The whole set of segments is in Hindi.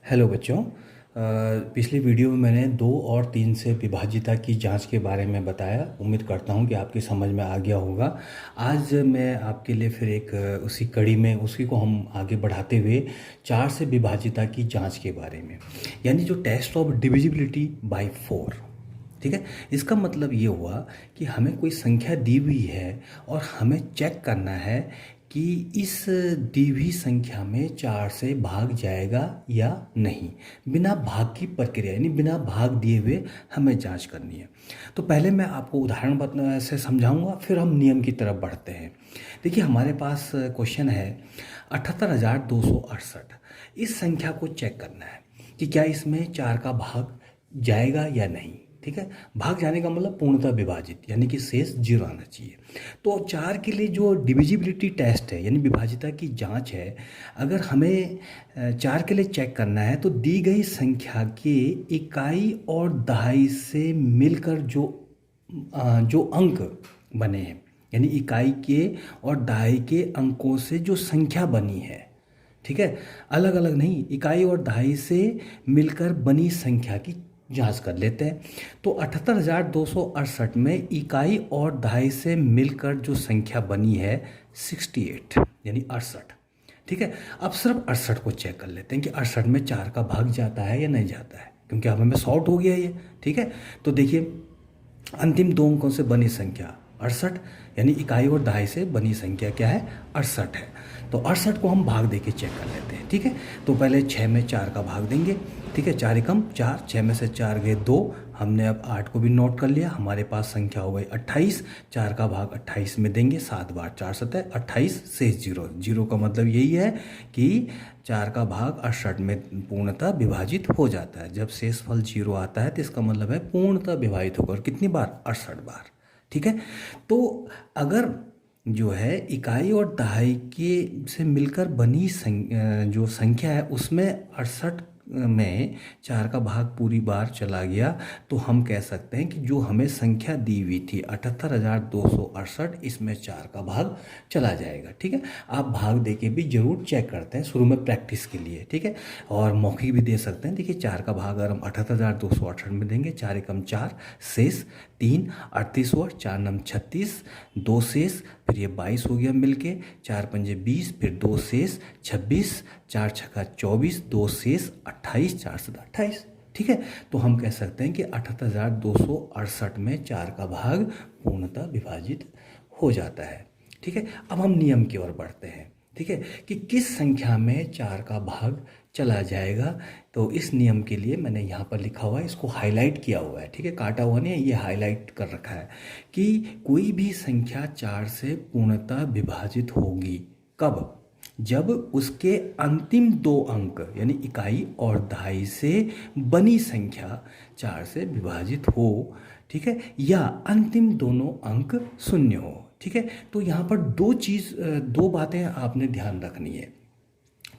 हेलो बच्चों। पिछली वीडियो में मैंने 2 और 3 से विभाज्यता की जांच के बारे में बताया। उम्मीद करता हूं कि आपकी समझ में आ गया होगा। आज मैं आपके लिए फिर एक उसी कड़ी में उसी को हम आगे बढ़ाते हुए 4 से विभाज्यता की जांच के बारे में, यानी जो टेस्ट ऑफ डिविजिबिलिटी बाय 4। ठीक है, इसका मतलब ये हुआ कि हमें कोई संख्या दी हुई है और हमें चेक करना है कि इस दी हुई संख्या में 4 से भाग जाएगा या नहीं। बिना भाग की प्रक्रिया यानी बिना भाग दिए हुए हमें जांच करनी है। तो पहले मैं आपको उदाहरण से समझाऊंगा, फिर हम नियम की तरफ बढ़ते हैं। देखिए, हमारे पास क्वेश्चन है 78,268। इस संख्या को चेक करना है कि क्या इसमें 4 का भाग जाएगा या नहीं। ठीक है, भाग जाने का मतलब पूर्णतः विभाजित, यानी कि शेष 0 आना चाहिए। तो 4 के लिए जो डिविजिबिलिटी टेस्ट है यानी विभाज्यता की जांच है, अगर हमें 4 के लिए चेक करना है तो दी गई संख्या के इकाई और दहाई से मिलकर जो अंक बने हैं, यानी इकाई के और दहाई के अंकों से जो संख्या बनी है, ठीक है, अलग अलग नहीं, इकाई और दहाई से मिलकर बनी संख्या की जांच कर लेते हैं। तो 78,268 में इकाई और दहाई से मिलकर जो संख्या बनी है 68, यानी 68। ठीक है, अब सिर्फ 68 को चेक कर लेते हैं कि 68 में 4 का भाग जाता है या नहीं जाता है, क्योंकि अब हमें सॉर्ट हो गया ये। ठीक है, तो देखिए, अंतिम 2 अंकों से बनी संख्या 68, यानी इकाई और दहाई से बनी संख्या क्या है, 68 है। तो 68 को हम भाग दे के चेक कर लेते हैं। ठीक है, तो पहले 6 में 4 का भाग देंगे। ठीक है, 4 एकम 4, 6 में से 4 गए 2। हमने अब 8 को भी नोट कर लिया, हमारे पास संख्या हो गई 28। 4 का भाग 28 में देंगे, 7 बार 4 सतह 28, शेष 0। 0 का मतलब यही है कि 4 का भाग 68 में पूर्णतः विभाजित हो जाता है। जब शेष फल 0 आता है तो इसका मतलब है पूर्णतः विभाजित होगा। और कितनी बार, 68 बार। ठीक है, तो अगर जो है इकाई और दहाई के से मिलकर बनी जो संख्या है उसमें 68 में 4 का भाग पूरी बार चला गया, तो हम कह सकते हैं कि जो हमें संख्या दी हुई थी 78,268, इसमें 4 का भाग चला जाएगा। ठीक है, आप भाग दे के भी जरूर चेक करते हैं शुरू में प्रैक्टिस के लिए। ठीक है, और मौखिक भी दे सकते हैं। देखिए, 4 का भाग अगर हम 78,268 में देंगे, 4 एकम 4, शेष 3, 38 हुआ, 4 नम 36, 2 शेष, फिर ये 22 हो गया मिलके, 4 पंजे 20, फिर 2 शेष 26, 4 छक्का 24, 2 शेष 28, 4 सत 28। ठीक है, तो हम कह सकते हैं कि 78,268 में 4 का भाग पूर्णतः विभाजित हो जाता है। ठीक है, अब हम नियम की ओर बढ़ते हैं। ठीक है, कि किस संख्या में 4 का भाग चला जाएगा। तो इस नियम के लिए मैंने यहाँ पर लिखा हुआ है, इसको हाईलाइट किया हुआ है। ठीक है, काटा हुआ नहीं है, ये हाईलाइट कर रखा है कि कोई भी संख्या 4 से पूर्णतः विभाजित होगी कब, जब उसके अंतिम 2 अंक यानी इकाई और दहाई से बनी संख्या 4 से विभाजित हो। ठीक है, या अंतिम दोनों अंक शून्य हो। ठीक है, तो यहाँ पर दो बातें आपने ध्यान रखनी है।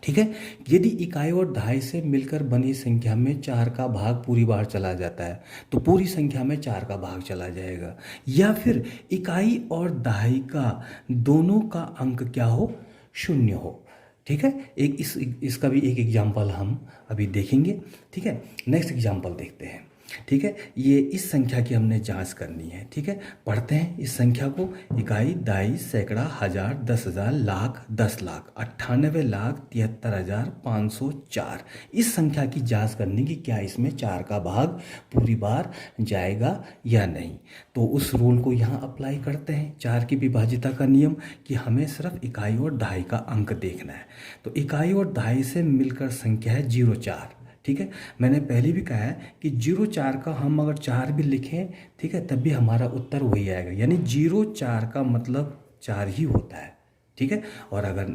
ठीक है, यदि इकाई और दहाई से मिलकर बनी संख्या में 4 का भाग पूरी बार चला जाता है तो पूरी संख्या में 4 का भाग चला जाएगा, या फिर इकाई और दहाई का दोनों का अंक क्या हो, शून्य हो। ठीक है, इसका भी एक एग्जाम्पल हम अभी देखेंगे। ठीक है, नेक्स्ट एग्जाम्पल देखते हैं। ठीक है, ये इस संख्या की हमने जांच करनी है। ठीक है, पढ़ते हैं इस संख्या को। इकाई, दहाई, सैकड़ा, हजार, 10,000, लाख, 10 लाख, 98,73,504। इस संख्या की जांच करनी कि क्या इसमें 4 का भाग पूरी बार जाएगा या नहीं। तो उस रूल को यहाँ अप्लाई करते हैं, 4 की विभाज्यता का नियम, कि हमें सिर्फ इकाई और दहाई का अंक देखना है। तो इकाई और दहाई से मिलकर संख्या है 0,4। ठीक है, मैंने पहले भी कहा है कि 0,4 का हम अगर 4 भी लिखें, ठीक है, तब भी हमारा उत्तर वही आएगा, यानी 0,4 का मतलब 4 ही होता है। ठीक है, और अगर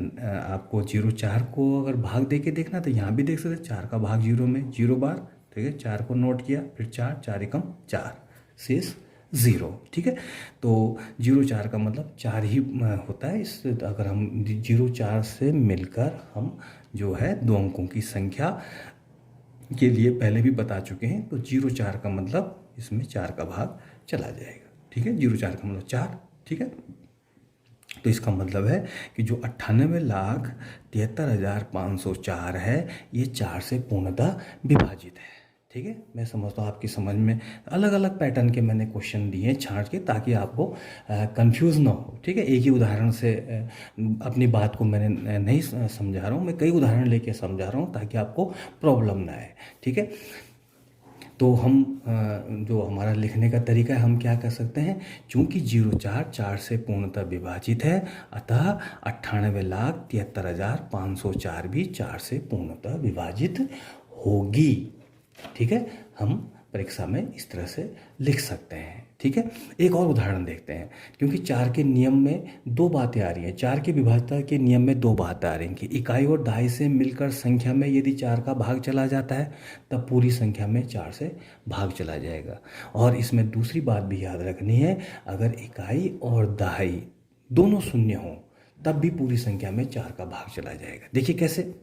आपको 0,4 को अगर भाग दे के देखना तो यहाँ भी देख सकते हैं, 4 का भाग 0 में 0 बार। ठीक है, 4 को नोट किया, फिर 4, 4 एकम 4, शेष 0। ठीक है, तो 0,4 का मतलब 4 ही होता है। इस अगर हम 0,4 से मिलकर हम जो है 2 अंकों की संख्या के लिए पहले भी बता चुके हैं, तो 0,4 का मतलब इसमें 4 का भाग चला जाएगा। ठीक है, 0,4 का मतलब 4। ठीक है, तो इसका मतलब है कि जो 98,73,504 है ये 4 से पूर्णतः विभाजित है। ठीक है, मैं समझता हूँ आपकी समझ में अलग अलग पैटर्न के मैंने क्वेश्चन दिए हैं छांट के, ताकि आपको कंफ्यूज ना हो। ठीक है, एक ही उदाहरण से अपनी बात को मैंने नहीं समझा रहा हूँ, मैं कई उदाहरण लेके समझा रहा हूँ ताकि आपको प्रॉब्लम ना आए। ठीक है, तो हम जो हमारा लिखने का तरीका है, हम क्या कर सकते हैं, चूंकि 04 से पूर्णतः विभाजित है, अतः 98,73,504 भी 4 से पूर्णतः विभाजित होगी। ठीक है, हम परीक्षा में इस तरह से लिख सकते हैं। ठीक है, एक और उदाहरण देखते हैं, क्योंकि 4 के नियम में दो बातें आ रही हैं। 4 की विभाज्यता के नियम में दो बातें आ रही हैं कि इकाई और दहाई से मिलकर संख्या में यदि 4 का भाग चला जाता है तब पूरी संख्या में 4 से भाग चला जाएगा। और इसमें दूसरी बात भी याद रखनी है, अगर इकाई और दहाई दोनों शून्य हों तब भी पूरी संख्या में 4 का भाग चला जाएगा। देखिए कैसे,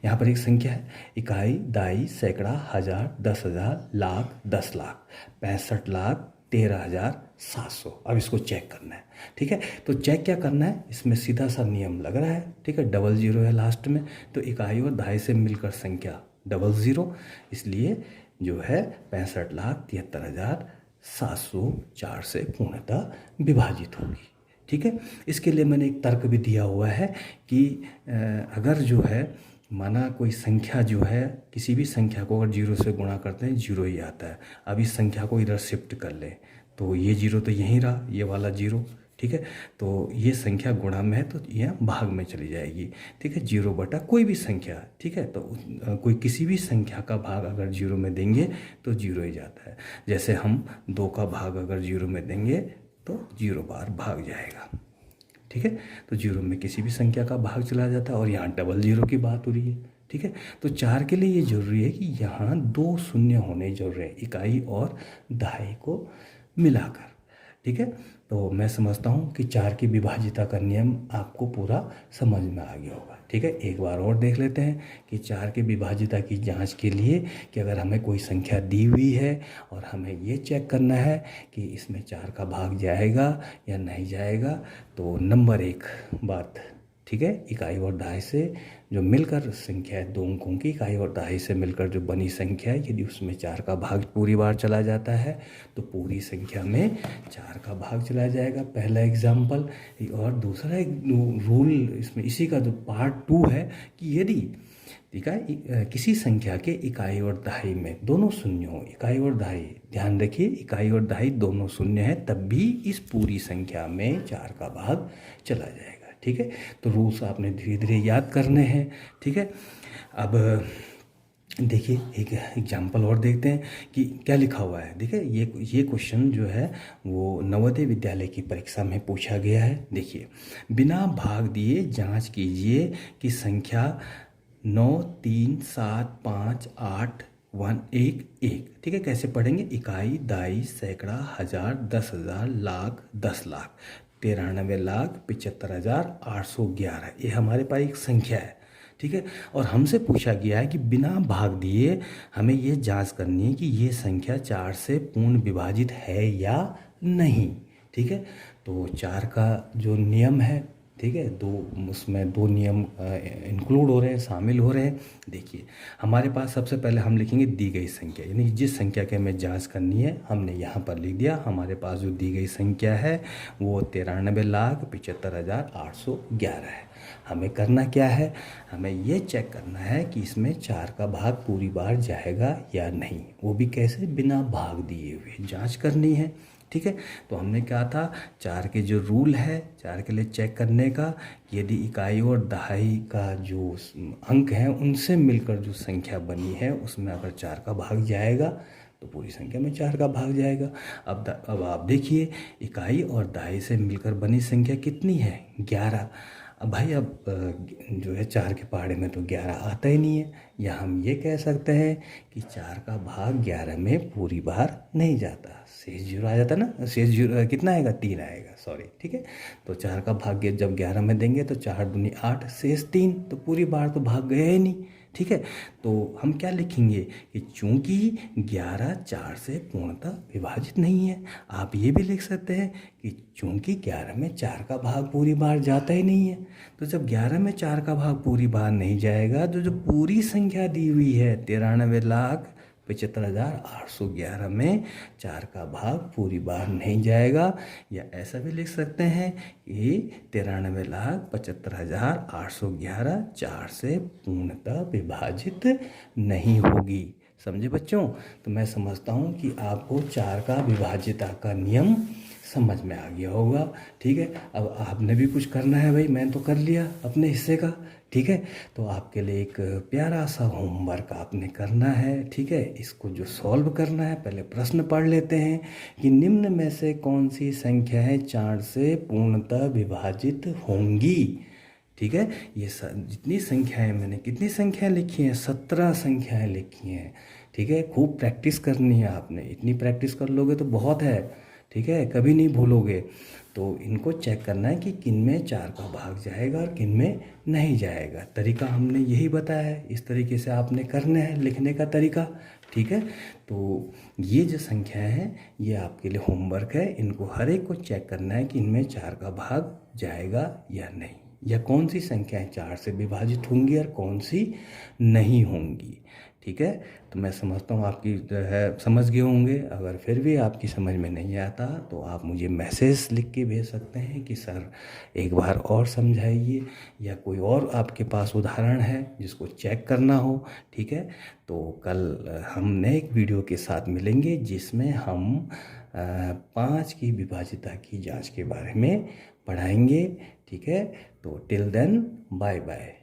यहाँ पर एक संख्या है, इकाई, दाई, सैकड़ा, हजार, 10,000, लाख, 10 लाख, 65,13,700। अब इसको चेक करना है। ठीक है, तो चेक क्या करना है, इसमें सीधा सा नियम लग रहा है। ठीक है, डबल जीरो है लास्ट में, तो इकाई और दहाई से मिलकर संख्या डबल ज़ीरो, इसलिए जो है 65,73,700 4 से पूर्णतः विभाजित होगी। ठीक है, इसके लिए मैंने एक तर्क भी दिया हुआ है कि अगर जो है माना कोई संख्या जो है, किसी भी संख्या को अगर 0 से गुणा करते हैं 0 ही आता है। अब इस संख्या को इधर शिफ्ट कर लें तो ये 0 तो यहीं रहा, ये वाला 0। ठीक है, तो ये संख्या गुणा में है तो यह भाग में चली जाएगी। ठीक है, 0 बटा कोई भी संख्या। ठीक है, तो कोई किसी भी संख्या का भाग अगर 0 में देंगे तो 0 ही जाता है। जैसे हम 2 का भाग अगर 0 में देंगे तो 0 बार भाग जाएगा। ठीक है, तो 0 में किसी भी संख्या का भाग चला जाता है, और यहाँ डबल ज़ीरो की बात हो रही है। ठीक है, तो 4 के लिए ये जरूरी है कि यहाँ 2 शून्य होने जरूरी है, इकाई और दहाई को मिलाकर। ठीक है, तो मैं समझता हूँ कि 4 की विभाजिता का नियम आपको पूरा समझ में आ गया होगा। ठीक है, एक बार और देख लेते हैं कि 4 की विभाजिता की जांच के लिए कि अगर हमें कोई संख्या दी हुई है और हमें ये चेक करना है कि इसमें 4 का भाग जाएगा या नहीं जाएगा, तो नंबर 1 बात, ठीक है, इकाई और दहाई से जो मिलकर संख्या है, 2 अंकों की इकाई और दहाई से मिलकर जो बनी संख्या है, यदि उसमें 4 का भाग पूरी बार चला जाता है तो पूरी संख्या में 4 का भाग चला जाएगा। पहला एग्जाम्पल। और दूसरा एक रूल इसमें, इसी का जो पार्ट 2 है कि यदि इकाई किसी संख्या के इकाई और दहाई में दोनों शून्य हो, इकाई और दहाई, ध्यान रखिए इकाई और दहाई दोनों शून्य है, तब भी इस पूरी संख्या में 4 का भाग चला जाएगा। ठीक है, तो रूल्स आपने धीरे धीरे याद करने हैं। ठीक है, अब देखिए एक एग्जाम्पल और देखते हैं कि क्या लिखा हुआ है। देखिए ये क्वेश्चन जो है वो नवोदय विद्यालय की परीक्षा में पूछा गया है। देखिए, बिना भाग दिए जांच कीजिए कि संख्या 9, 3, 7, 5, 8, 1, 1, 1। ठीक है, कैसे पढ़ेंगे, इकाई, दाई, सैकड़ा, हजार, 10,000, लाख, 10 लाख, 93,75,811। ये हमारे पास एक संख्या है। ठीक है, और हमसे पूछा गया है कि बिना भाग दिए हमें ये जांच करनी है कि ये संख्या 4 से पूर्ण विभाजित है या नहीं। ठीक है, तो 4 का जो नियम है, ठीक है, उसमें दो नियम इंक्लूड हो रहे हैं, शामिल हो रहे हैं। देखिए, हमारे पास सबसे पहले हम लिखेंगे दी गई संख्या, यानी जिस संख्या की हमें जांच करनी है हमने यहाँ पर लिख दिया। हमारे पास जो दी गई संख्या है वो 93,75,811 है। हमें करना क्या है, हमें ये चेक करना है कि इसमें 4 का भाग पूरी बार जाएगा या नहीं, वो भी कैसे, बिना भाग दिए हुए जांच करनी है। ठीक है, तो हमने कहा था 4 के जो रूल है 4 के लिए चेक करने का, यदि इकाई और दहाई का जो अंक हैं उनसे मिलकर जो संख्या बनी है उसमें अगर 4 का भाग जाएगा तो पूरी संख्या में 4 का भाग जाएगा। अब आप देखिए, इकाई और दहाई से मिलकर बनी संख्या कितनी है, 11। अब भाई अब जो है 4 के पहाड़े में तो 11 आता ही नहीं है, या हम ये कह सकते हैं कि 4 का भाग 11 में पूरी बार नहीं जाता, शेष 0 आ जाता ना, शेष 0 कितना आएगा, 3 आएगा, सॉरी। ठीक है, तो 4 का भाग जब 11 में देंगे तो 4 दूनी 8, शेष 3, तो पूरी बार तो भाग गया ही नहीं। ठीक है। तो हम क्या लिखेंगे कि चूंकि 11 4 से पूर्णतः विभाजित नहीं है। आप ये भी लिख सकते हैं कि चूंकि 11 में 4 का भाग पूरी बार जाता ही नहीं है। तो जब 11 में 4 का भाग पूरी बार नहीं जाएगा तो जो पूरी संख्या दी हुई है 93,75,811 में 4 का भाग पूरी बार नहीं जाएगा। या ऐसा भी लिख सकते हैं कि 93,75,811 4 से पूर्णतः विभाजित नहीं होगी। समझे बच्चों? तो मैं समझता हूँ कि आपको 4 का विभाजिता का नियम समझ में आ गया होगा। ठीक है, अब आपने भी कुछ करना है भाई, मैं तो कर लिया अपने हिस्से का। ठीक है, तो आपके लिए एक प्यारा सा होमवर्क आपने करना है। ठीक है, इसको जो सॉल्व करना है, पहले प्रश्न पढ़ लेते हैं कि निम्न में से कौन सी संख्याएं 4 से पूर्णतः विभाजित होंगी। ठीक है, ये जितनी संख्याएं मैंने कितनी संख्याएं लिखी हैं, 17 संख्याएं लिखी हैं। ठीक है, खूब प्रैक्टिस करनी है आपने, इतनी प्रैक्टिस कर लोगे तो बहुत है। ठीक है, कभी नहीं भूलोगे। तो इनको चेक करना है कि किन में 4 का भाग जाएगा और किन में नहीं जाएगा। तरीका हमने यही बताया है, इस तरीके से आपने करना है लिखने का तरीका। ठीक है, तो ये जो संख्याएं हैं ये आपके लिए होमवर्क है। इनको हर एक को चेक करना है कि इनमें 4 का भाग जाएगा या नहीं, या कौन सी संख्याएं 4 से विभाजित होंगी और कौन सी नहीं होंगी। ठीक है, तो मैं समझता हूँ आपकी जो है समझ गए होंगे। अगर फिर भी आपकी समझ में नहीं आता तो आप मुझे मैसेज लिख के भेज सकते हैं कि सर एक बार और समझाइए, या कोई और आपके पास उदाहरण है जिसको चेक करना हो। ठीक है, तो कल हम नए एक वीडियो के साथ मिलेंगे जिसमें हम 5 की विभाजिता की जांच के बारे में पढ़ाएंगे। ठीक है, तो टिल देन बाय बाय।